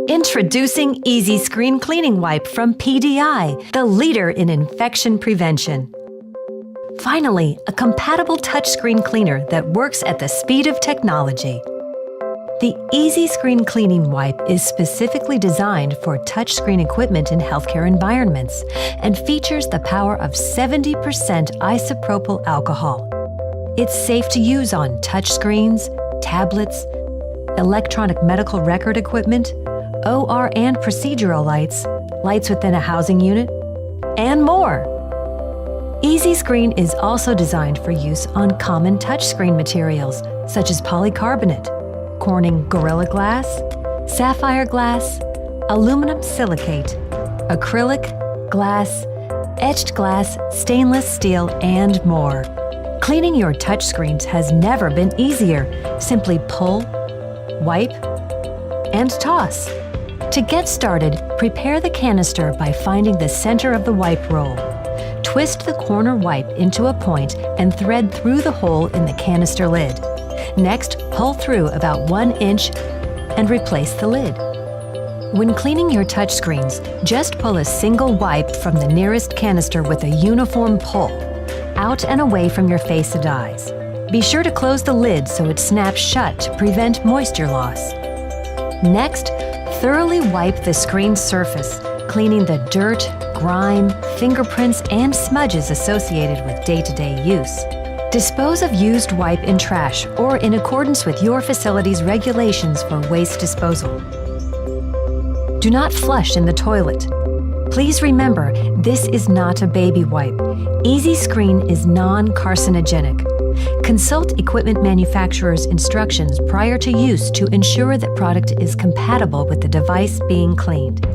Introducing Easy Screen Cleaning Wipe from PDI, the leader in infection prevention. Finally, a compatible touchscreen cleaner that works at the speed of technology. The Easy Screen Cleaning Wipe is specifically designed for touchscreen equipment in healthcare environments and features the power of 70% isopropyl alcohol. It's safe to use on touchscreens, tablets, electronic medical record equipment, OR and procedural lights, lights within a housing unit, and more. Easy Screen is also designed for use on common touchscreen materials such as polycarbonate, Corning Gorilla Glass, sapphire glass, aluminum silicate, acrylic, glass, etched glass, stainless steel, and more. Cleaning your touchscreens has never been easier. Simply pull, wipe, and toss. To get started, prepare the canister by finding the center of the wipe roll. Twist the corner wipe into a point and thread through the hole in the canister lid. Next, pull through about 1 inch and replace the lid. When cleaning your touchscreens, just pull a single wipe from the nearest canister with a uniform pull, out and away from your face and eyes. Be sure to close the lid so it snaps shut to prevent moisture loss. Next, thoroughly wipe the screen surface, cleaning the dirt, grime, fingerprints, and smudges associated with day-to-day use. Dispose of used wipe in trash or in accordance with your facility's regulations for waste disposal. Do not flush in the toilet. Please remember, this is not a baby wipe. Easy Screen is non-carcinogenic. Consult equipment manufacturer's instructions prior to use to ensure that product is compatible with the device being cleaned.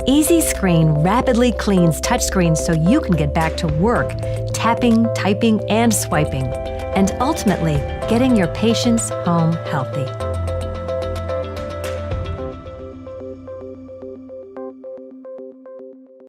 Easy Screen rapidly cleans touchscreens so you can get back to work, tapping, typing, and swiping, and ultimately getting your patients home healthy.